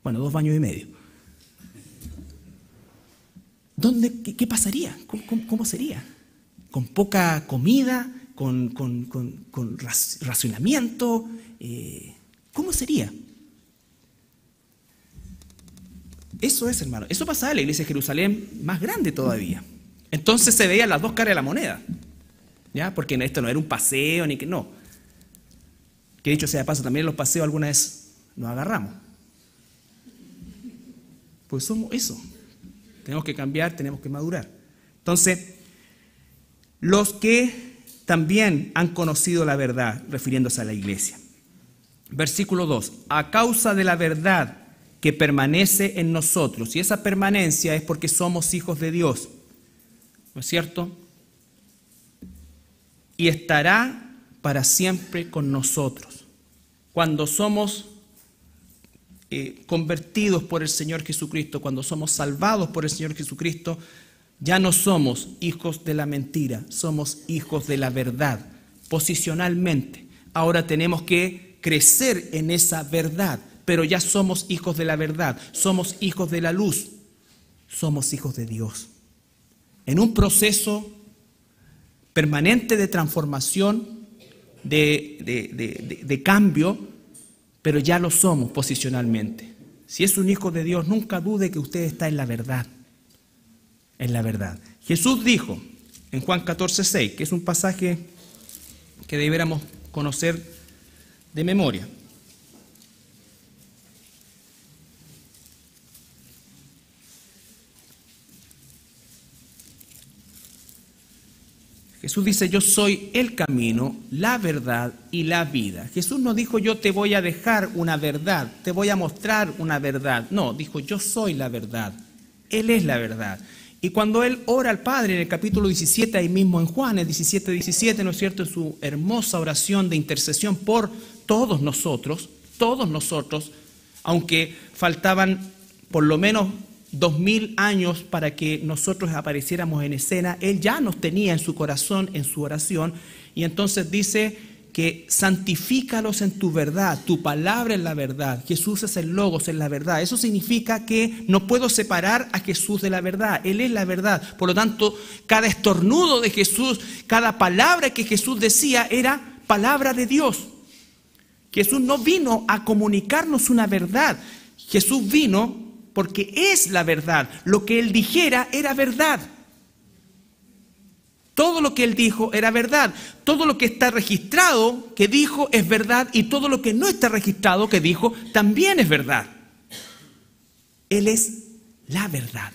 Bueno, 2 baños y medio. ¿Qué pasaría? ¿Cómo sería? ¿Con poca comida? ¿Con racionamiento? ¿Cómo sería? Eso es, hermano. Eso pasaba en la iglesia de Jerusalén, más grande todavía. Entonces se veían las 2 caras de la moneda. ¿Ya? Porque esto no era un paseo, ni que no. Que dicho sea de paso, también en los paseos alguna vez nos agarramos. Pues somos eso. Tenemos que cambiar, tenemos que madurar. Entonces, los que también han conocido la verdad, refiriéndose a la iglesia. Versículo 2. A causa de la verdad que permanece en nosotros. Y esa permanencia es porque somos hijos de Dios. ¿No es cierto? Y estará para siempre con nosotros. Cuando somos convertidos por el Señor Jesucristo, cuando somos salvados por el Señor Jesucristo, ya no somos hijos de la mentira, somos hijos de la verdad, posicionalmente. Ahora tenemos que crecer en esa verdad, pero ya somos hijos de la verdad, somos hijos de la luz, somos hijos de Dios. En un proceso permanente de transformación, de cambio, pero ya lo somos posicionalmente. Si es un hijo de Dios, nunca dude que usted está en la verdad. En la verdad. Jesús dijo en Juan 14:6, que es un pasaje que debiéramos conocer de memoria. Jesús dice, yo soy el camino, la verdad y la vida. Jesús no dijo, yo te voy a dejar una verdad, te voy a mostrar una verdad. No, dijo, yo soy la verdad. Él es la verdad. Y cuando Él ora al Padre en el capítulo 17, ahí mismo en Juan, el 17, ¿no es cierto?, en su hermosa oración de intercesión por todos nosotros, aunque faltaban por lo menos 2000 años para que nosotros apareciéramos en escena, Él ya nos tenía en su corazón, en su oración, y entonces dice que santifícalos en tu verdad, tu palabra es la verdad, Jesús es el Logos, es la verdad. Eso significa que no puedo separar a Jesús de la verdad, Él es la verdad. Por lo tanto, cada estornudo de Jesús, cada palabra que Jesús decía era palabra de Dios. Jesús no vino a comunicarnos una verdad, Jesús vino porque es la verdad. Lo que Él dijera era verdad. Todo lo que Él dijo era verdad. Todo lo que está registrado que dijo es verdad, y todo lo que no está registrado que dijo también es verdad. Él es la verdad.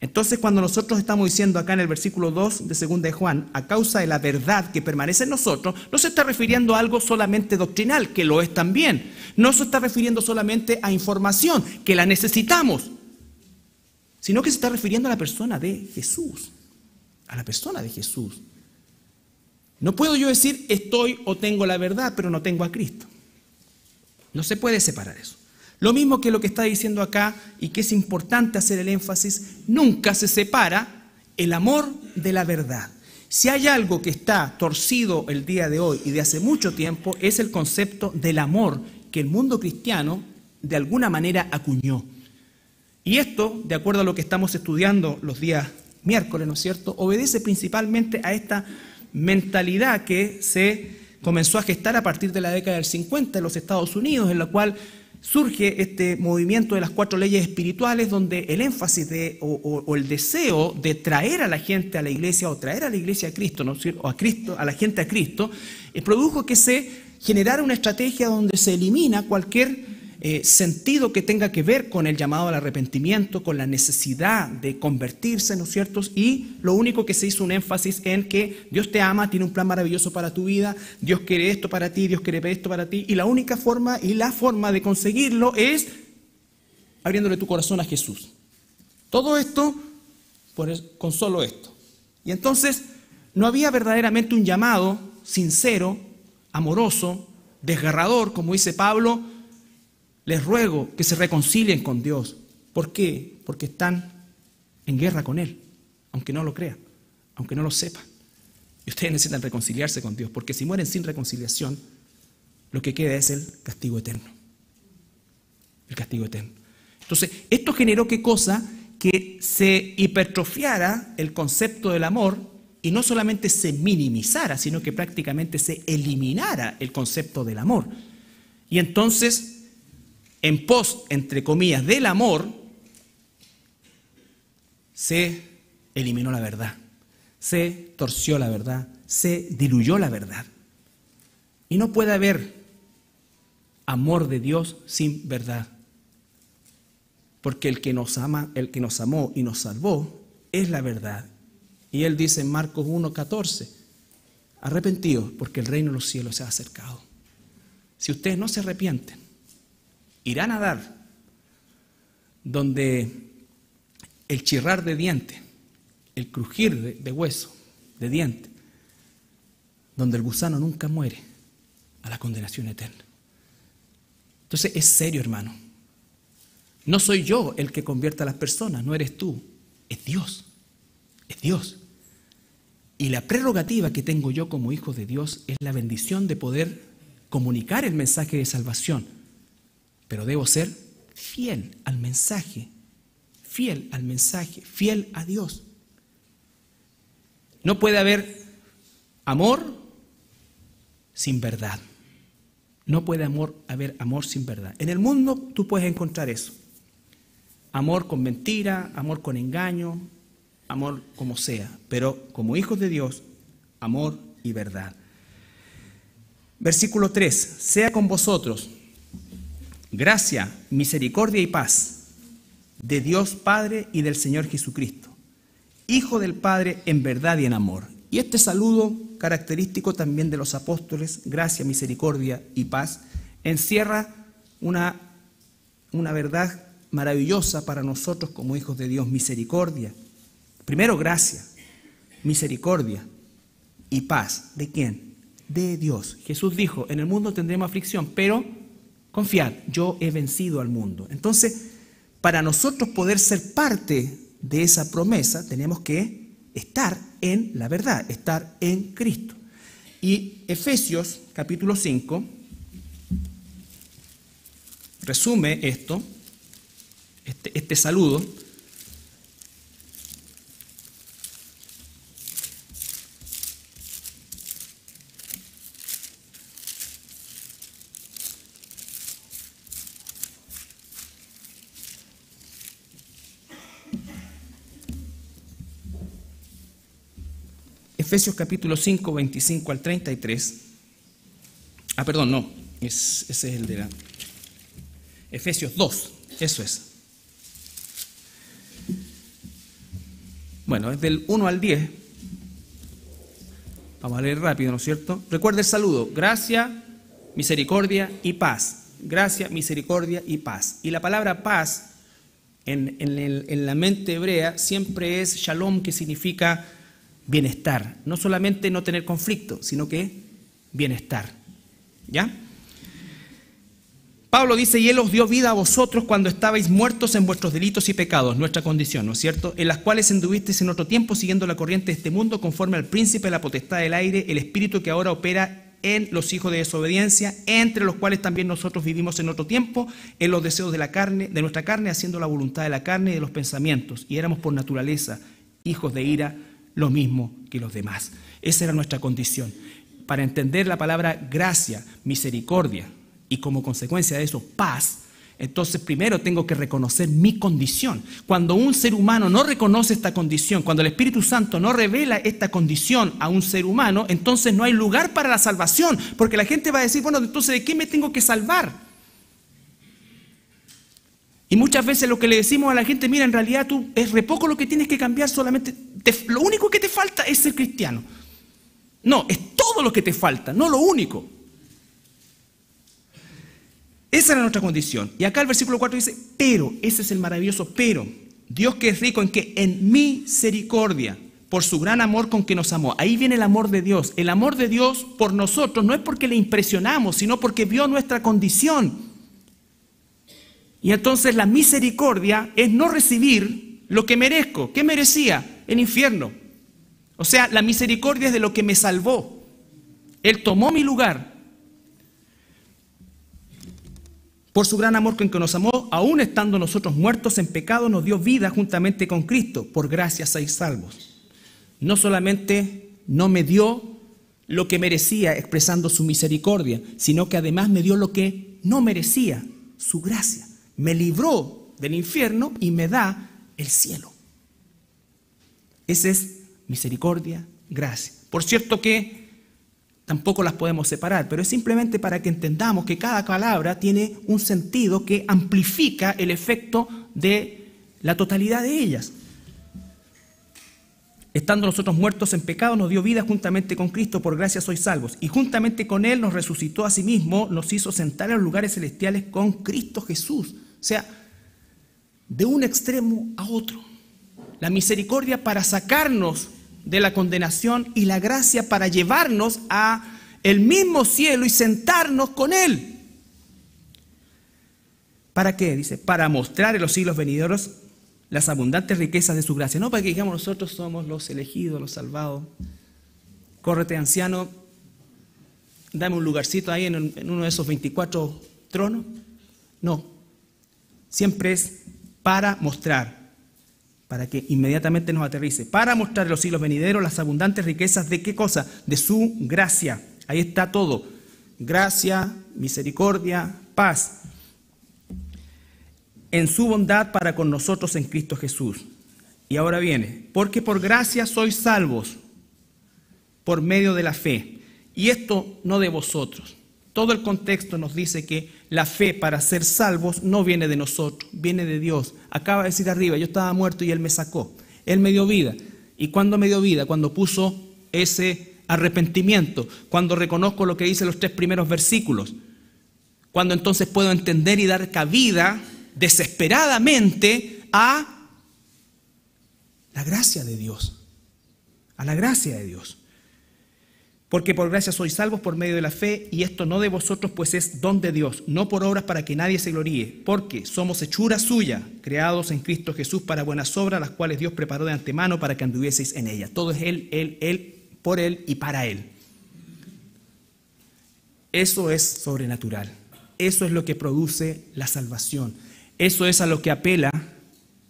Entonces, cuando nosotros estamos diciendo acá en el versículo 2 de 2 de Juan, a causa de la verdad que permanece en nosotros, no se está refiriendo a algo solamente doctrinal, que lo es también. No se está refiriendo solamente a información, que la necesitamos, sino que se está refiriendo a la persona de Jesús. A la persona de Jesús. No puedo yo decir estoy o tengo la verdad, pero no tengo a Cristo. No se puede separar eso. Lo mismo que lo que está diciendo acá, y que es importante hacer el énfasis, nunca se separa el amor de la verdad. Si hay algo que está torcido el día de hoy y de hace mucho tiempo, es el concepto del amor que el mundo cristiano de alguna manera acuñó. Y esto, de acuerdo a lo que estamos estudiando los días miércoles, ¿no es cierto?, obedece principalmente a esta mentalidad que se comenzó a gestar a partir de la década del 50 en los Estados Unidos, en la cual surge este movimiento de las 4 leyes espirituales, donde el énfasis o el deseo de traer a la gente a la iglesia, o traer a la iglesia a Cristo, ¿no? O a Cristo, a la gente a Cristo, produjo que se generara una estrategia donde se elimina cualquier sentido que tenga que ver con el llamado al arrepentimiento, con la necesidad de convertirse, ¿no es cierto? Y lo único que se hizo un énfasis en que Dios te ama, tiene un plan maravilloso para tu vida, Dios quiere esto para ti, Dios quiere esto para ti, y la única forma y la forma de conseguirlo es abriéndole tu corazón a Jesús. Todo esto con solo esto. Y entonces no había verdaderamente un llamado sincero, amoroso, desgarrador, como dice Pablo: les ruego que se reconcilien con Dios. ¿Por qué? Porque están en guerra con Él, aunque no lo crean, aunque no lo sepan. Y ustedes necesitan reconciliarse con Dios, porque si mueren sin reconciliación, lo que queda es el castigo eterno. El castigo eterno. Entonces, esto generó ¿qué cosa? Que se hipertrofiara el concepto del amor, y no solamente se minimizara, sino que prácticamente se eliminara el concepto del amor. Y entonces, en pos, entre comillas, del amor, se eliminó la verdad, se torció la verdad, se diluyó la verdad. Y no puede haber amor de Dios sin verdad, porque el que nos ama, el que nos amó y nos salvó, es la verdad. Y Él dice en Marcos 1:14, arrepentidos, porque el reino de los cielos se ha acercado. Si ustedes no se arrepienten, irán a dar donde el chirrar de dientes, el crujir de hueso, de dientes, donde el gusano nunca muere, a la condenación eterna. Entonces es serio, hermano. No soy yo el que convierte a las personas, no eres tú, es Dios, es Dios. Y la prerrogativa que tengo yo como hijo de Dios es la bendición de poder comunicar el mensaje de salvación. Pero debo ser fiel al mensaje, fiel a Dios. No puede haber amor sin verdad. No puede haber amor sin verdad. En el mundo tú puedes encontrar eso. Amor con mentira, amor con engaño, amor como sea. Pero como hijos de Dios, amor y verdad. Versículo 3. Sea con vosotros gracia, misericordia y paz de Dios Padre y del Señor Jesucristo, Hijo del Padre en verdad y en amor. Y este saludo característico también de los apóstoles, gracia, misericordia y paz, encierra una verdad maravillosa para nosotros como hijos de Dios: misericordia. Primero gracia, misericordia y paz. ¿De quién? De Dios. Jesús dijo: en el mundo tendremos aflicción, pero confiad, yo he vencido al mundo. Entonces, para nosotros poder ser parte de esa promesa, tenemos que estar en la verdad, estar en Cristo. Y Efesios capítulo 5 resume esto, este saludo. Efesios capítulo 5, 25 al 33. Perdón, no, ese es el de la... Efesios 2, eso es. Bueno, es del 1 al 10. Vamos a leer rápido, ¿no es cierto? Recuerda el saludo: gracia, misericordia y paz. Gracia, misericordia y paz. Y la palabra paz en la mente hebrea siempre es shalom, que significa bienestar. No solamente no tener conflicto, sino que bienestar. ¿Ya? Pablo dice: y Él os dio vida a vosotros cuando estabais muertos en vuestros delitos y pecados, nuestra condición, ¿no es cierto?, en las cuales anduvisteis en otro tiempo siguiendo la corriente de este mundo, conforme al príncipe de la potestad del aire, el espíritu que ahora opera en los hijos de desobediencia, entre los cuales también nosotros vivimos en otro tiempo, en los deseos de la carne, de nuestra carne, haciendo la voluntad de la carne y de los pensamientos, y éramos por naturaleza hijos de ira, lo mismo que los demás. Esa era nuestra condición. para entender la palabra gracia, misericordia y como consecuencia de eso paz, entonces primero tengo que reconocer mi condición. Cuando un ser humano no reconoce esta condición, cuando el Espíritu Santo no revela esta condición a un ser humano, entonces no hay lugar para la salvación, porque la gente va a decir, bueno, entonces ¿de qué me tengo que salvar? Y muchas veces lo que le decimos a la gente, mira, en realidad tú es re poco lo que tienes que cambiar, solamente lo único que te falta es ser cristiano. No, es todo lo que te falta, no lo único. Esa era nuestra condición. Y acá el versículo 4 dice, pero, ese es el maravilloso pero, Dios que es rico en que en misericordia, por su gran amor con que nos amó. Ahí viene el amor de Dios. El amor de Dios por nosotros no es porque le impresionamos, sino porque vio nuestra condición. Y entonces la misericordia es no recibir lo que merezco. ¿Qué merecía? El infierno. O sea, la misericordia es de lo que me salvó. Él tomó mi lugar. Por su gran amor con que nos amó, aún estando nosotros muertos en pecado, nos dio vida juntamente con Cristo. Por gracia sois salvos. No solamente no me dio lo que merecía expresando su misericordia, sino que además me dio lo que no merecía, su gracia. Me libró del infierno y me da el cielo. Esa es misericordia, gracia. Por cierto que tampoco las podemos separar, pero es simplemente para que entendamos que cada palabra tiene un sentido que amplifica el efecto de la totalidad de ellas. Estando nosotros muertos en pecado, nos dio vida juntamente con Cristo, por gracia sois salvos. Y juntamente con Él nos resucitó a sí mismo, nos hizo sentar en los lugares celestiales con Cristo Jesús. O sea, de un extremo a otro. La misericordia para sacarnos de la condenación y la gracia para llevarnos a el mismo cielo y sentarnos con Él. ¿Para qué? Dice, para mostrar en los siglos venideros las abundantes riquezas de su gracia. No para que digamos nosotros somos los elegidos, los salvados. Córrete, anciano, dame un lugarcito ahí en uno de esos 24 tronos. No, siempre es para mostrar. Para que inmediatamente nos aterrice. Para mostrar en los siglos venideros las abundantes riquezas de ¿qué cosa? De su gracia. Ahí está todo. Gracia, misericordia, paz. En su bondad para con nosotros en Cristo Jesús. Y ahora viene. Porque por gracia sois salvos por medio de la fe. Y esto no de vosotros. Todo el contexto nos dice que la fe para ser salvos no viene de nosotros, viene de Dios. Acaba de decir arriba, yo estaba muerto y Él me sacó. Él me dio vida. ¿Y cuándo me dio vida? Cuando puso ese arrepentimiento, cuando reconozco lo que dice los 3 primeros versículos, cuando entonces puedo entender y dar cabida desesperadamente a la gracia de Dios, a la gracia de Dios. Porque por gracia sois salvos por medio de la fe, y esto no de vosotros, pues es don de Dios, no por obras para que nadie se gloríe, porque somos hechura suya, creados en Cristo Jesús para buenas obras, las cuales Dios preparó de antemano para que anduvieseis en ellas. Todo es Él, por Él y para Él. Eso es sobrenatural. Eso es lo que produce la salvación. Eso es a lo que apela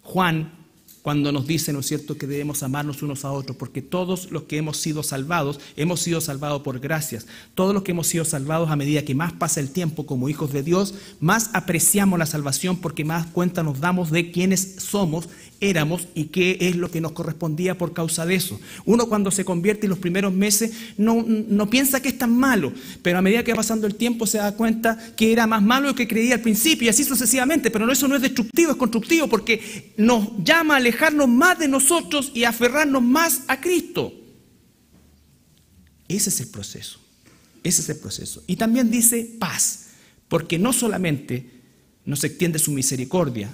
Juan cuando nos dice, ¿no es cierto?, que debemos amarnos unos a otros, porque todos los que hemos sido salvados por gracias. Todos los que hemos sido salvados, a medida que más pasa el tiempo como hijos de Dios, más apreciamos la salvación, porque más cuenta nos damos de quiénes somos, éramos y qué es lo que nos correspondía por causa de eso. Uno cuando se convierte en los primeros meses no piensa que es tan malo, pero a medida que va pasando el tiempo se da cuenta que era más malo de lo que creía al principio, y así sucesivamente. Pero eso no es destructivo, es constructivo, porque nos llama a alejarnos más de nosotros y aferrarnos más a Cristo. Ese es el proceso. Ese es el proceso. Y también dice paz, porque no solamente nos extiende su misericordia,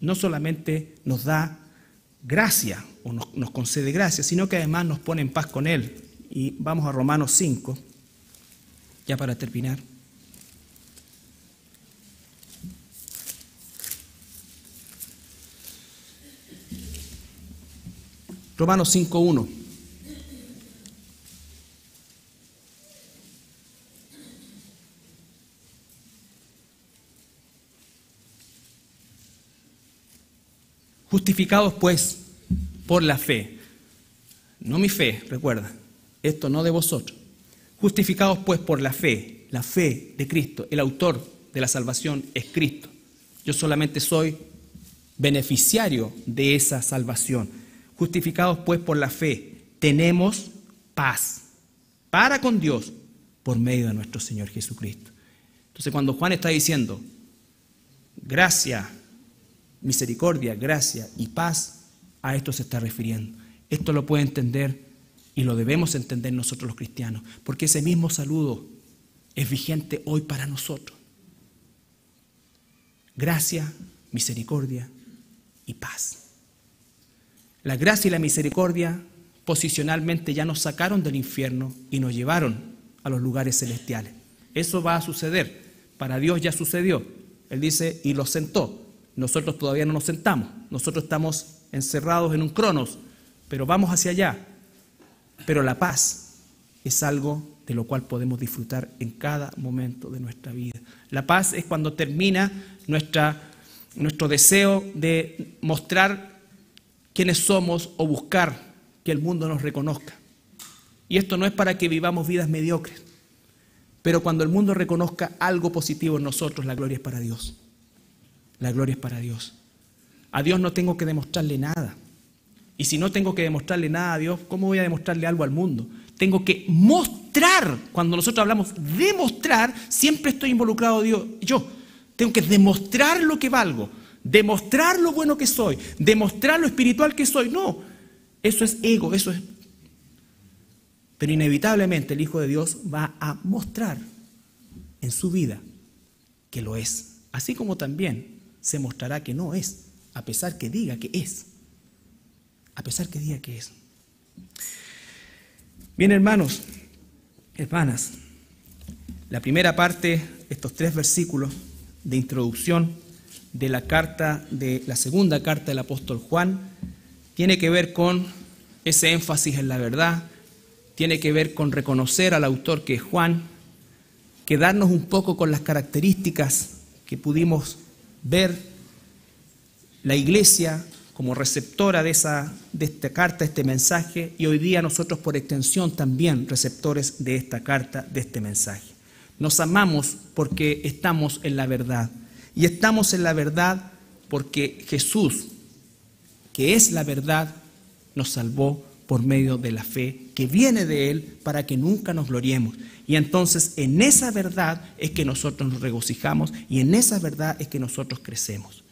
no solamente nos da gracia o nos concede gracia, sino que además nos pone en paz con Él. Y vamos a Romanos 5, ya para terminar. Romanos 5:1. Justificados pues por la fe, no mi fe, recuerda, esto no de vosotros. Justificados pues por la fe de Cristo. El autor de la salvación es Cristo. Yo solamente soy beneficiario de esa salvación. Justificados pues por la fe, tenemos paz para con Dios por medio de nuestro Señor Jesucristo. Entonces, cuando Juan está diciendo gracia, misericordia, gracia y paz, a esto se está refiriendo. Esto lo puede entender y lo debemos entender nosotros los cristianos, porque ese mismo saludo es vigente hoy para nosotros. Gracia, misericordia y paz. La gracia y la misericordia posicionalmente ya nos sacaron del infierno y nos llevaron a los lugares celestiales. Eso va a suceder. Para Dios ya sucedió. Él dice, y los sentó. Nosotros todavía no nos sentamos. Nosotros estamos encerrados en un cronos, pero vamos hacia allá. Pero la paz es algo de lo cual podemos disfrutar en cada momento de nuestra vida. La paz es cuando termina nuestro deseo de mostrar quiénes somos o buscar que el mundo nos reconozca. Y esto no es para que vivamos vidas mediocres, pero cuando el mundo reconozca algo positivo en nosotros, la gloria es para Dios. La gloria es para Dios. A Dios no tengo que demostrarle nada. Y si no tengo que demostrarle nada a Dios, ¿cómo voy a demostrarle algo al mundo? Tengo que mostrar. Cuando nosotros hablamos de mostrar, siempre estoy involucrado yo. Tengo que demostrar lo que valgo, demostrar lo bueno que soy, demostrar lo espiritual que soy. No, eso es ego, eso es. Pero inevitablemente el Hijo de Dios va a mostrar en su vida que lo es. Así como también se mostrará que no es, a pesar que diga que es. A pesar que diga que es. Bien, hermanos, hermanas, la primera parte, estos 3 versículos de introducción de la segunda carta del apóstol Juan, tiene que ver con ese énfasis en la verdad, tiene que ver con reconocer al autor que es Juan, quedarnos un poco con las características que pudimos ver la iglesia como receptora de esta carta, este mensaje, y hoy día nosotros por extensión también receptores de esta carta, de este mensaje. Nos amamos porque estamos en la verdad, y estamos en la verdad porque Jesús, que es la verdad, nos salvó por medio de la fe que viene de Él para que nunca nos gloriemos. Y entonces en esa verdad es que nosotros nos regocijamos y en esa verdad es que nosotros crecemos.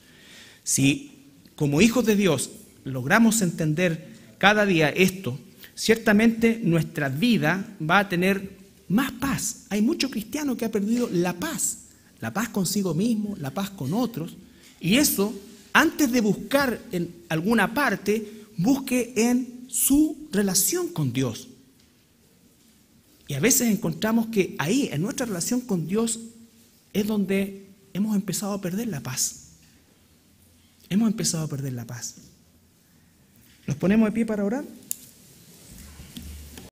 Si como hijos de Dios logramos entender cada día esto, ciertamente nuestra vida va a tener más paz. Hay mucho cristiano que ha perdido la paz consigo mismo, la paz con otros, y eso, antes de buscar en alguna parte, busque en su relación con Dios. Y a veces encontramos que ahí, en nuestra relación con Dios, es donde hemos empezado a perder la paz. Hemos empezado a perder la paz. ¿Nos ponemos de pie para orar?